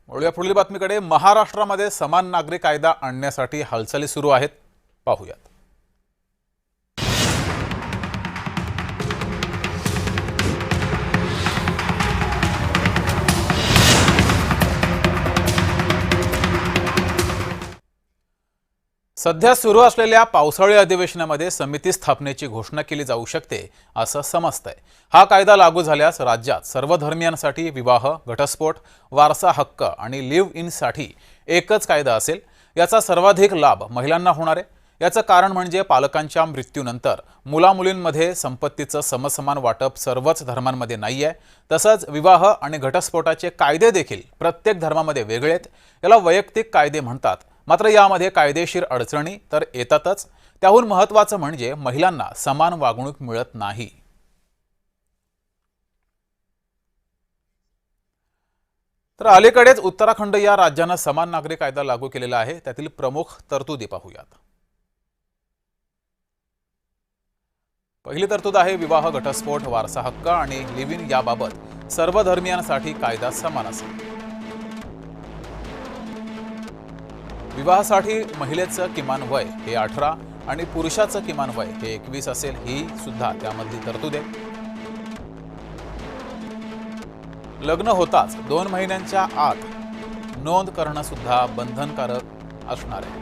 वळूया पुढील बातमीकडे। महाराष्ट्रामध्ये समान नागरी कायदा आणण्यासाठी हालचाली सुरू आहेत, पाहूयात। सध्या सुरू असलेल्या पावसाळी अधिवेशनामध्ये समिती स्थापनेची घोषणा केली जाऊ शकते असं समजतंय। हा कायदा लागू झाल्यास राज्यात सर्व धर्मियांसाठी विवाह, घटस्फोट, वारसा हक्क आणि लिव्ह इन साठी एकच कायदा असेल। याचा सर्वाधिक लाभ महिलांना होणार आहे। याचं कारण म्हणजे पालकांच्या मृत्यूनंतर मुलामुलींमध्ये संपत्तीचं समसमान वाटप सर्वच धर्मांमध्ये नाहीये। तसंच विवाह आणि घटस्फोटाचे कायदे देखील प्रत्येक धर्मामध्ये वेगळे आहेत। याला वैयक्तिक कायदे म्हणतात। मात्र यामध्ये कायदेशीर अडचणी तर येतातच। त्याहून महत्त्वाचं म्हणजे महिलांना समान वागणूक मिळत नाही। तर अलीकडेच उत्तराखंड या राज्यानं समान नागरी कायदा लागू केलेला आहे। त्यातील प्रमुख तरतुदी पाहूयात। पहिली तरतूद आहे विवाह, घटस्फोट, वारसा हक्क आणि लिव्ह इन याबाबत सर्व धर्मियांसाठी कायदा समान असेल। विवाहासाठी महिलेचं किमान वय हे 18 आणि पुरुषाचं किमान वय हे 21 असेल, ही सुद्धा त्यामधली तरतूद आहे। लग्न होताच 2 महिन्यांच्या आत नोंद करणं सुद्धा बंधनकारक असणार आहे।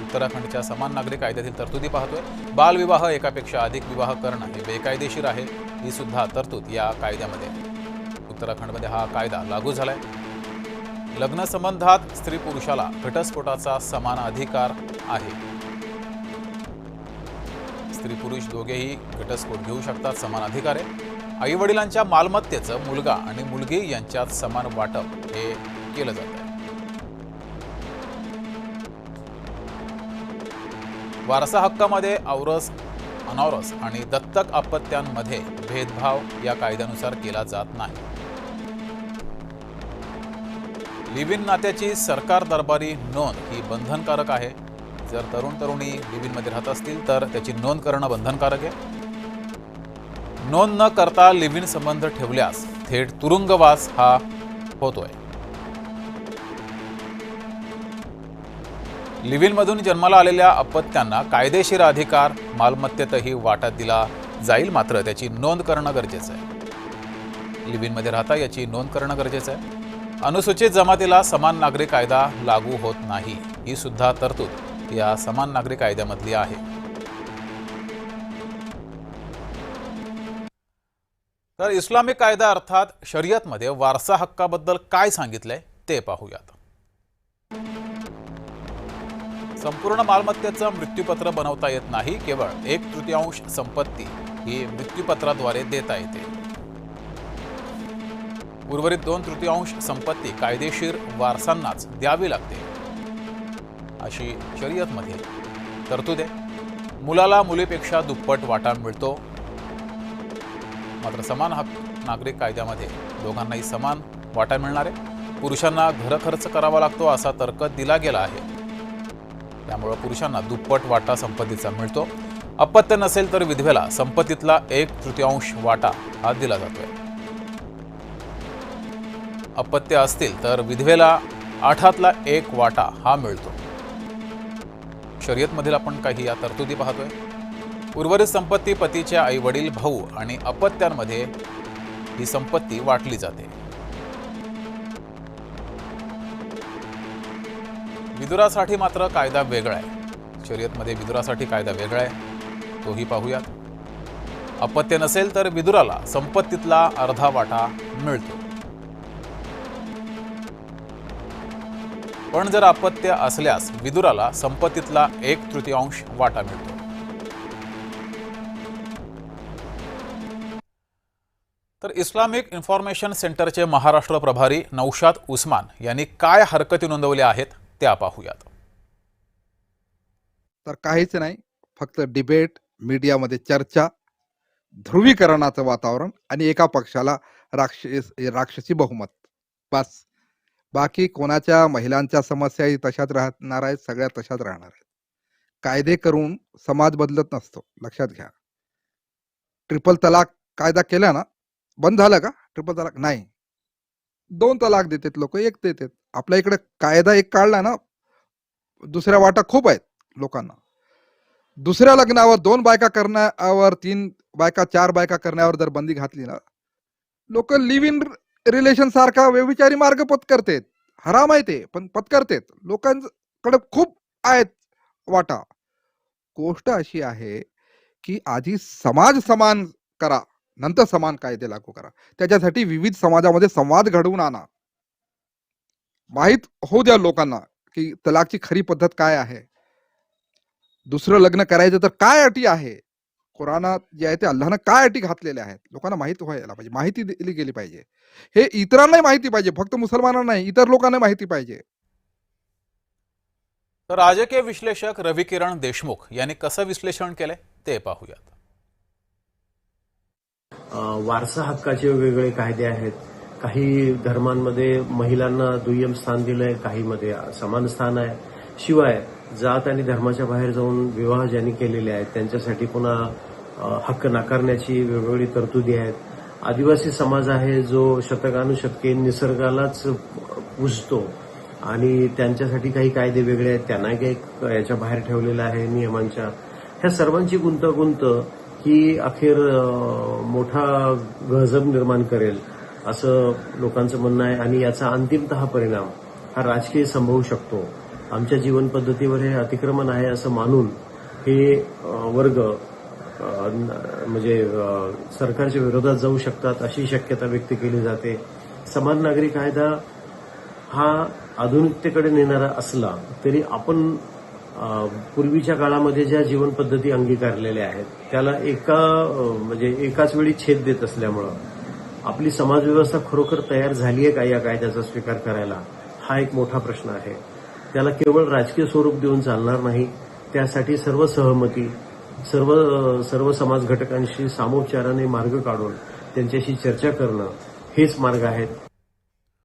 उत्तराखंडच्या समान नागरी कायद्यातील तरतुदी पाहतोय। बालविवाह, एकापेक्षा अधिक विवाह करणं हे बेकायदेशीर आहे, ही सुद्धा तरतूद या कायद्यामध्ये आहे। उत्तराखंडमध्ये हा कायदा लागू झालाय। लग्न संबंधात स्त्री पुरुषाला घटस्फोटाचा समान अधिकार आहे। स्त्री पुरुष दोघेही घटस्फोट घेऊ शकतात, समान अधिकार आहे। आई वडिलांच्या मालमत्तेचं मुलगा आणि मुलगी यांच्यात समान वाटप हे केलं जात आहे। वारसा हक्कामध्ये औरस, अनौरस आणि दत्तक अपत्यांमध्ये भेदभाव या कायद्यानुसार केला जात नाही। लिव्ह इन नात्याची सरकार दरबारी नोंद ही बंधनकारक आहे। जर तरुण तरुणी लिव्ह इन मध्ये राहत असतील तर त्याची नोंद करणं बंधनकारक आहे। नोंद न करता लिव्ह इन संबंध ठेवल्यास थेट तुरुंगवास हा होतोय। लिव्ह इन मधून जन्माला आलेल्या अपत्यांना कायदेशीर अधिकार मालमत्तेतही वाटा दिला जाईल, मात्र त्याची नोंद करणं गरजेचं आहे। लिव्ह इन मध्ये राहता याची नोंद करणं गरजेचं आहे। अनुसूचित जमातीला समान नागरी कायदा लागू होत नाही, ही सुद्धा तरतूद या समान नागरी कायद्यामधली आहे। तर इस्लामिक कायदा अर्थात शरीयतमध्ये वारसा हक्काबद्दल काय सांगितलंय ते पाहूयात। संपूर्ण मालमत्तेचं मृत्यूपत्र बनवता येत नाही, केवळ 1/3 संपत्ती ही मृत्यूपत्राद्वारे देता येते। उर्वरित 2/3 संपत्ती कायदेशीर वारसांनाच द्यावी लागते, अशी शरीयतमध्ये तरतूद आहे। मुलाला मुलीपेक्षा दुप्पट वाटा मिळतो। मात्र समान हक्क नागरिक कायद्यामध्ये दोघांनाही समान वाटा मिळणार आहे। पुरुषांना घरखर्च करावा लागतो असा तर्क दिला गेला आहे, त्यामुळे पुरुषांना दुप्पट वाटा संपत्तीचा मिळतो। अपत्य नसेल तर विधवेला संपत्तीतला 1/3 वाटा हा दिला जातोय। अपत्य असतील तर विधवेला 8/1 वाटा हा मिळतो। शरीयतमधील आपण काही या तरतुदी पाहतोय। उर्वरित संपत्ती पतीचे आई वडील, भाऊ आणि अपत्यांमध्ये ही संपत्ती वाटली जाते। विधुरासाठी मात्र कायदा वेगळा आहे। शरीयतमध्ये विधुरासाठी कायदा वेगळा आहे, तोही पाहूयात। अपत्य नसेल तर विधुराला संपत्तीतला अर्धा वाटा मिळतो, पण जर अपत्य असल्यास विधुराला संपत्तीतला 1/3 वाटा मिळतो। तर इस्लामिक इन्फॉर्मेशन सेंटरचे महाराष्ट्र प्रभारी नौशाद उस्मान यांनी काय हरकती नोंदवल्या आहेत त्या पाहूयात। तर काहीच नाही, फक्त डिबेट, मीडियामध्ये चर्चा, ध्रुवीकरणाचं वातावरण आणि एका पक्षाला राक्षसी बहुमत, बस। बाकी कोणाच्या महिलांच्या समस्याही तशाच राहणार आहेत, सगळ्या तशाच राहणार आहेत। कायदे करून समाज बदलत नसतो, लक्षात घ्या। ट्रिपल तलाक कायदा केला ना, बंद झालं का ट्रिपल तलाक? नाही, 2 तलाक देतात लोक, 1 देतात. आपल्या इकडे कायदा एक काढला ना, दुसऱ्या वाटा खूप आहेत लोकांना. दुसऱ्या लग्नावर 2 बायका करण्यावर, 3 बायका, 4 बायका करण्यावर जर बंदी घातली ना, लोक लिव्ह इन रिलेशन सारखा व्यभिचारी मार्ग पत्करतेत. हराम आहे ते, पण पत्करतेत. लोकांकडे खूप आहेत वाटा. गोष्ट अशी आहे की आधी समाज समान करा, नंतर समान कायदे लागू करा. त्याच्यासाठी विविध समाजामध्ये संवाद घडवून आणा. माहित होऊ द्या लोकांना की तलाकची खरी पद्धत काय आहे. दुसरं लग्न करायचं तर काय अटी आहे, कुराणात जे आहे ते अल्लाहनं काय अटी घातलेल्या आहेत, लोकांना माहिती व्हायला पाहिजे, माहिती दिली गेली पाहिजे. हे इतरांनाही माहिती पाहिजे, फक्त मुसलमानांना नाही, इतर लोकांना माहिती पाहिजे. तर राजकीय विश्लेषक रविकिरण देशमुख यांनी कसं विश्लेषण केलंय ते पाहूयात. वारसा हक्काचे वेगवेगळे कायदे आहेत. काही धर्मांमध्ये महिलांना दुय्यम स्थान दिलंय, काहीमध्ये समान स्थान आहे. शिवाय जात आणि धर्माच्या बाहेर जाऊन विवाह ज्यांनी केलेले आहेत त्यांच्यासाठी पुन्हा हक्क नाकारण्याची वेगवेगळी तरतुदी आहेत. आदिवासी समाज आहे जो शतकानुशतके निसर्गालाच पूजतो आणि त्यांच्यासाठी काही कायदे वेगळे आहेत, त्यांना काही याच्या बाहेर ठेवलेलं आहे नियमांच्या. ह्या सर्वांची गुंतागुंत ही अखेर मोठा गजब निर्माण करेल असं लोकांचं म्हणणं आहे आणि याचा अंतिमतः परिणाम हा राजकीय संभवू शकतो. आमच्या जीवन पद्धतीवर हे अतिक्रमण आहे असं मानून हे वर्ग म्हणजे सरकारच्या विरोधात जाऊ शकतात अशी शक्यता व्यक्त केली जाते. समान नागरी कायदा हा आधुनिकतेकडे नेणारा असला तरी आपण पूर्वीच्या काळामध्ये ज्या जीवन पद्धती अंगीकारलेल्या आहेत त्याला एकाच वेळी छेद देत असल्यामुळं आपली समाजव्यवस्था खरोखर तयार झाली आहे का या कायद्याचा स्वीकार करायला, हा एक मोठा प्रश्न आहे. त्याला केवळ राजकीय स्वरूप देऊन चालणार नाही. त्यासाठी सर्व सहमती, सर्व समाज घटकांशी सामोपचाराने मार्ग काढून त्यांच्याशी चर्चा करणं हेच मार्ग आहेत.